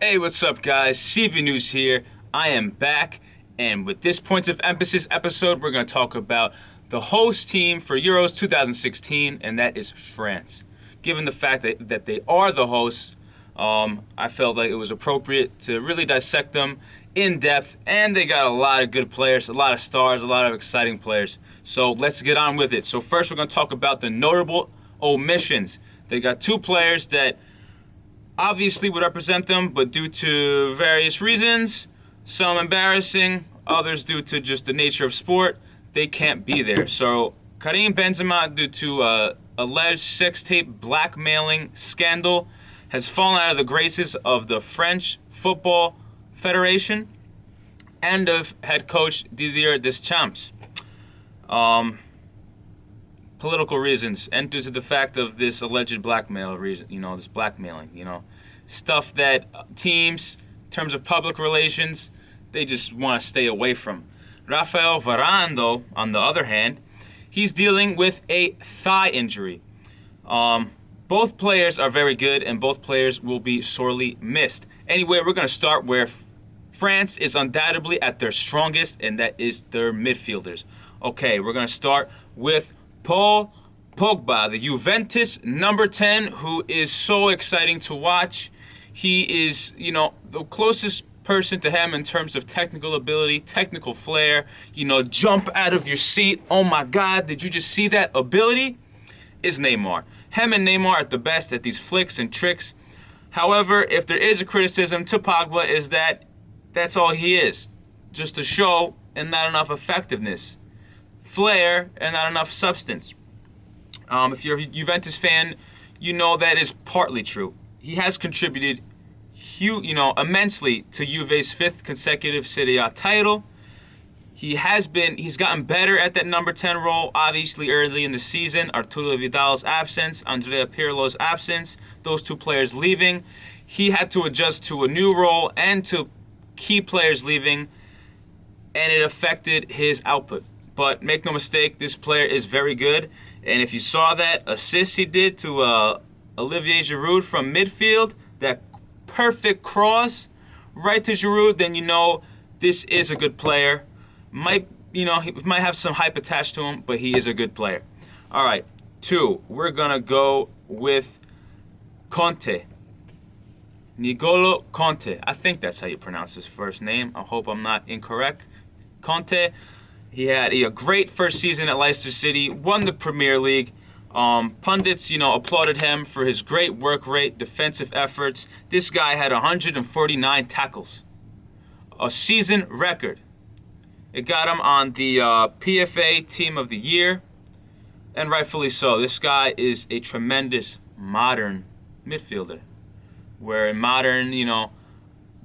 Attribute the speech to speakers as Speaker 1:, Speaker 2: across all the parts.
Speaker 1: Hey, what's up, guys? CV News here. I am back, and with this point of emphasis episode, we're going to talk about the host team for Euros 2016, and that is France. Given the fact that they are the hosts, I felt like it was appropriate to really dissect them in depth, and they got a lot of good players, a lot of stars, a lot of exciting players. So let's get on with it. So first, we're going to talk about the notable omissions. They got two players that obviously would represent them, but due to various reasons, some embarrassing, others due to just the nature of sport, they can't be there. So Karim Benzema, due to alleged sex tape blackmailing scandal, has fallen out of the graces of the French Football Federation and of head coach Didier Deschamps. Political reasons, and due to the fact of this alleged blackmail reason, this blackmailing, stuff that teams, in terms of public relations, they just want to stay away from. Rafael Varane, though, on the other hand, he's dealing with a thigh injury. Both players are very good, and both players will be sorely missed. Anyway, we're going to start where France is undoubtedly at their strongest, and that is their midfielders. Okay, we're going to start with Paul Pogba, the Juventus number 10, who is so exciting to watch. He is, the closest person to him in terms of technical ability, technical flair, jump out of your seat. Oh my God, did you just see that ability? Is Neymar. Him and Neymar are the best at these flicks and tricks. However, if there is a criticism to Pogba, is that that's all he is. Just a show and not enough effectiveness. Flair and not enough substance. If you're a Juventus fan, you know that is partly true. He has contributed, immensely to Juve's fifth consecutive Serie A title. He's gotten better at that number 10 role, obviously early in the season. Arturo Vidal's absence, Andrea Pirlo's absence, those two players leaving. He had to adjust to a new role and to key players leaving, and it affected his output. But make no mistake, this player is very good. And if you saw that assist he did to Olivier Giroud from midfield, that perfect cross right to Giroud, then this is a good player. He might have some hype attached to him, but he is a good player. All right, 2, we're going to go with Conte. N'Golo Conte. I think that's how you pronounce his first name. I hope I'm not incorrect. Conte. He had a great first season at Leicester City, won the Premier League. Pundits, applauded him for his great work rate, defensive efforts. This guy had 149 tackles, a season record. It got him on the PFA Team of the Year, and rightfully so. This guy is a tremendous modern midfielder, where in modern,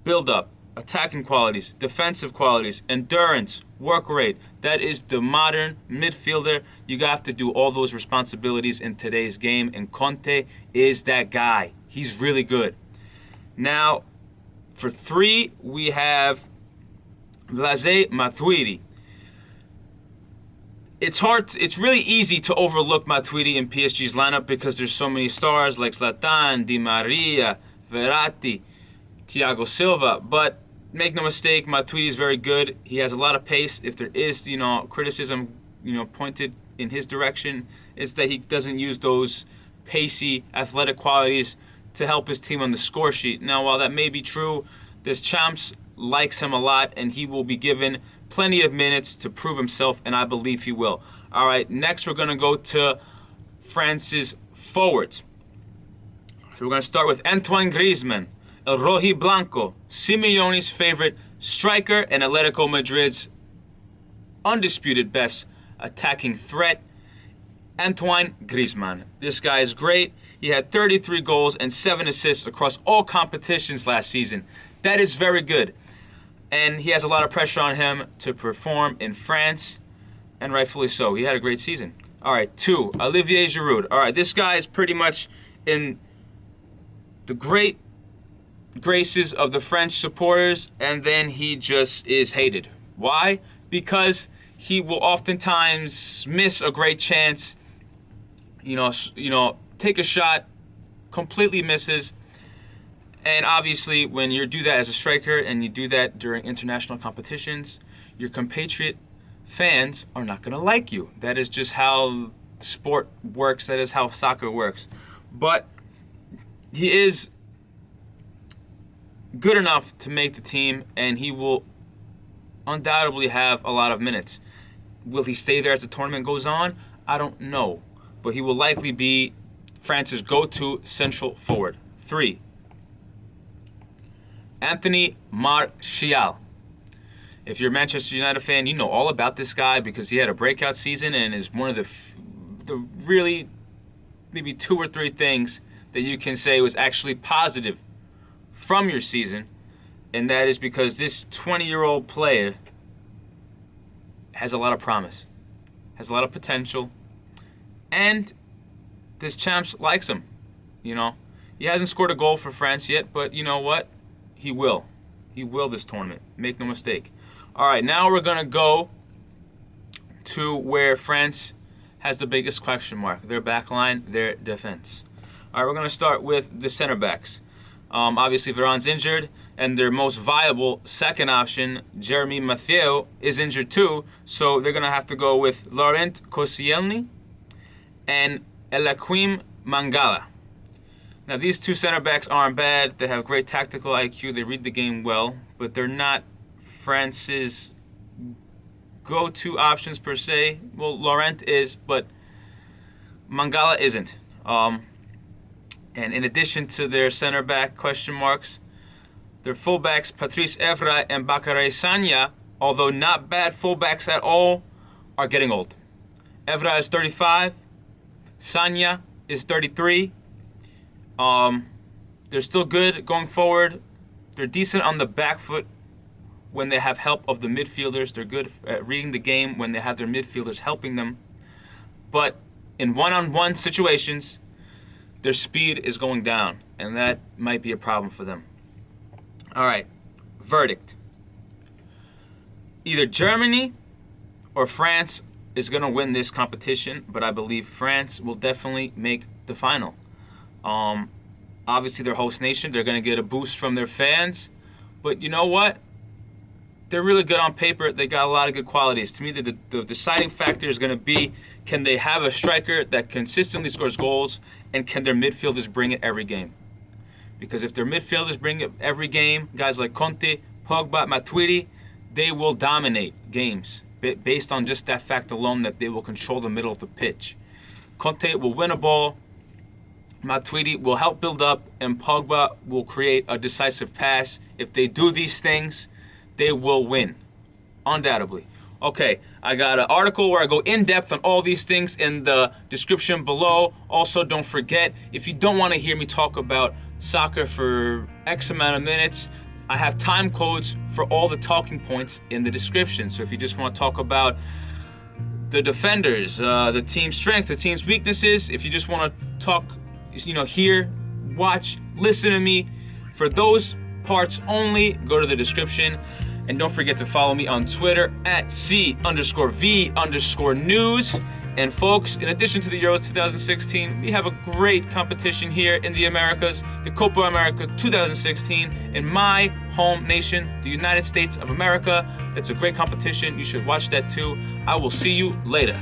Speaker 1: build-up, attacking qualities, defensive qualities, endurance, work rate. That is the modern midfielder. You have to do all those responsibilities in today's game, and Conte is that guy. He's really good. Now, for 3, we have Blaise Matuidi. It's really easy to overlook Matuidi in PSG's lineup because there's so many stars like Zlatan, Di Maria, Verratti, Thiago Silva, but make no mistake, Matuidi is very good. He has a lot of pace. If there is, criticism, pointed in his direction, it's that he doesn't use those pacey, athletic qualities to help his team on the score sheet. Now, while that may be true, Deschamps likes him a lot, and he will be given plenty of minutes to prove himself, and I believe he will. All right, next we're going to go to France's forwards. So we're going to start with Antoine Griezmann, El Rojiblanco, Simeone's favorite striker and Atletico Madrid's undisputed best attacking threat, Antoine Griezmann. This guy is great. He had 33 goals and 7 assists across all competitions last season. That is very good. And he has a lot of pressure on him to perform in France, and rightfully so. He had a great season. All right, 2, Olivier Giroud. All right, this guy is pretty much in the great graces of the French supporters, and then he just is hated. Why? Because he will oftentimes miss a great chance, take a shot, completely misses, And obviously, when you do that as a striker and you do that during international competitions, your compatriot fans are not going to like you. That is just how sport works. That is how soccer works. But he is good enough to make the team, and he will undoubtedly have a lot of minutes. Will he stay there as the tournament goes on? I don't know. But he will likely be France's go-to central forward. 3. Anthony Martial. If you're a Manchester United fan, you know all about this guy because he had a breakout season and is one of the really maybe 2 or 3 things that you can say was actually positive from your season, and that is because this 20-year-old player has a lot of promise, has a lot of potential, and this champs likes him. You know, he hasn't scored a goal for France yet, but you know what? He will. He will this tournament. Make no mistake. All right, now we're going to go to where France has the biggest question mark. Their back line, their defense. All right, we're going to start with the center backs. Obviously, Varane's injured, and their most viable second option, Jeremy Mathieu, is injured too. So they're going to have to go with Laurent Koscielny and Elaquim Mangala. Now, these 2 center backs aren't bad. They have great tactical IQ. They read the game well, but they're not France's go-to options per se. Well, Laurent is, but Mangala isn't. And in addition to their center back question marks, their fullbacks Patrice Evra and Bakary Sagna, although not bad fullbacks at all, are getting old. Evra is 35. Sagna is 33. They're still good going forward. They're decent on the back foot when they have help of the midfielders. They're good at reading the game when they have their midfielders helping them. But in one-on-one situations, their speed is going down, and that might be a problem for them. All right, verdict. Either Germany or France is going to win this competition, but I believe France will definitely make the final. Obviously, they're host nation. They're going to get a boost from their fans. But you know what? They're really good on paper. They got a lot of good qualities. To me, the deciding factor is going to be, can they have a striker that consistently scores goals, and can their midfielders bring it every game? Because if their midfielders bring it every game, guys like Conte, Pogba, Matuidi, they will dominate games based on just that fact alone, that they will control the middle of the pitch. Conte will win a ball, Matuidi will help build up, and Pogba will create a decisive pass. If they do these things, they will win, undoubtedly. Okay, I got an article where I go in depth on all these things in the description below. Also, don't forget, if you don't want to hear me talk about soccer for X amount of minutes, I have time codes for all the talking points in the description. So if you just want to talk about the defenders, the team's strength, the team's weaknesses, if you just want to talk, hear, watch, listen to me, for those parts only, go to the description. And don't forget to follow me on Twitter at @C_V_news. And folks, in addition to the Euros 2016, we have a great competition here in the Americas, the Copa America 2016, in my home nation, the United States of America. That's a great competition. You should watch that too. I will see you later.